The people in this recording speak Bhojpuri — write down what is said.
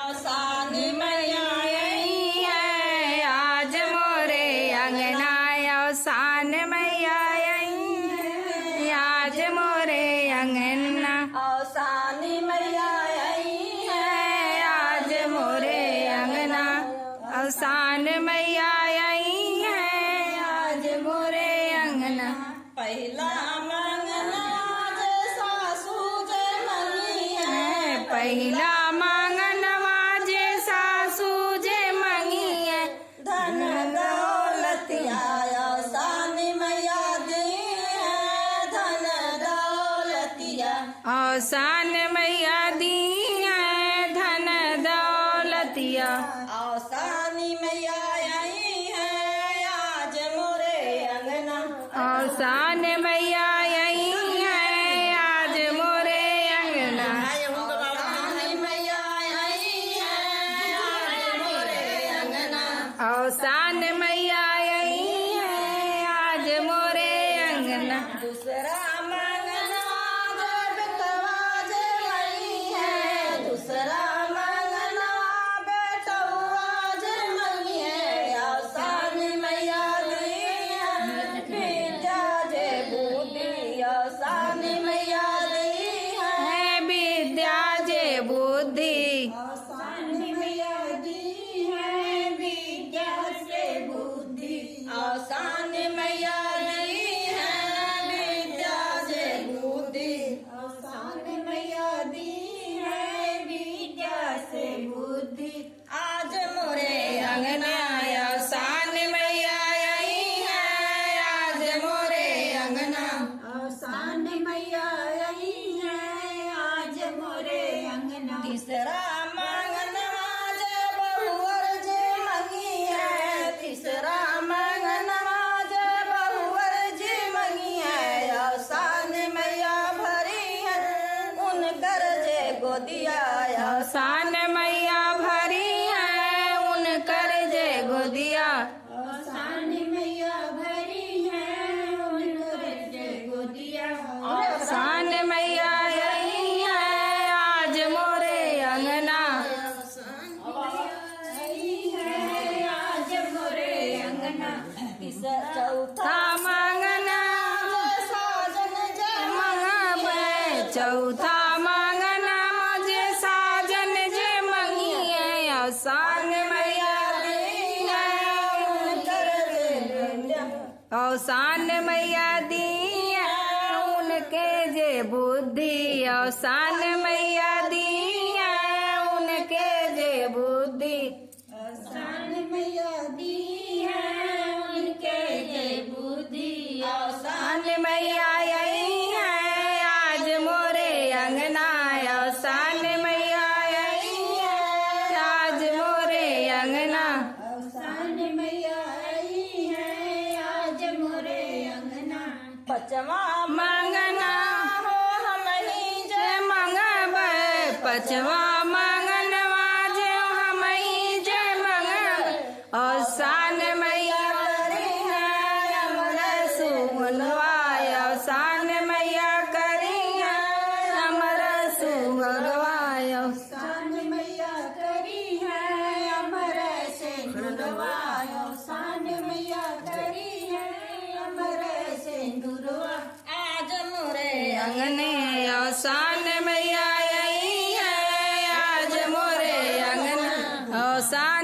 औसान मैया आई है, आज मोरे अंगना औसान मैया आई है, आज मोरे अंगना औसान मैया आई है, आज मोरे अंगना औसान मैया आई है, आज मोरे अंगना। पहला मंगना जे सासू जे मंगी है, पहला मंगनवा जे सासू जे मंगी है, धन दौलतिया औसान मैया दी है, धन दौलतिया औसान मैया दी है, धन दौलतिया औसान मैया आई है, आज मोरे अंगना औसान मैया आई है, आज मोरे अंगना औसान मैया आई है, आज मोरे अंगना औसान मैया आई है, आज मोरे अंगना। दूसरा मंगनवा जे बेटवा जे मई है, दूसरा मंगनवा बेटवा जे मई है, औसान मैया दी है, विद्या जे बुद्धि औसान मैया दी है, विद्या जे बुद्धि औसान मैया दी है, विद्या से बुद्धि औसान मैया दी है, विद्या से बुद्धि औसान मैया दी है, विद्या से बुद्धि। आज मोरे अंगना औसान मैया आई है, आज मोरे अंगना औसान मैया आई है, आज मोरे अंगना। तीसरा मंगनवा जे बहुवर जे मंगी है, तीसरा मंगनवा जे बहुवर जे मंगी है, औसान मैया भरी है, उनकर जे गोदिया औसान मैया भरी है, उनकर जे गोदिया औसान मैया भरी है, उनकर जे गोदिया औसान मैया आई है, आज मोरे अंगना आई है, आज मोरे अंगना। चौथा मंगना साजन जे मंगबे, चौथा मंगना जे साजन जे मंगी है, औसान मैया दी है, उनकर जे औसान मैया दी है, उनके जे बुद्धि औसान मैया दी है, उनके जे बुद्धि औसान मैया दी है, उनके जे बुद्धि औसान मैया आई है, आज मोरे अंगना औसान मैया आई है, आज मोरे अंगना औसान मैया आई है, आज मोरे अंगना। पचवा मंगना हो हम ही जे मंगबे, पचवा मंगनवा जे हम ही जे मंगबे, औसान मैया करी है, अमर सुगनवा औसान मैया करी है, अमर सुगनवा औसान मैया करी है, अमर सिंदूरवा औसान मैया करी है, अमर सिंदूरवा। आज मोरे अंगने औसान मैया आई है, आज मोरे अंगना औसान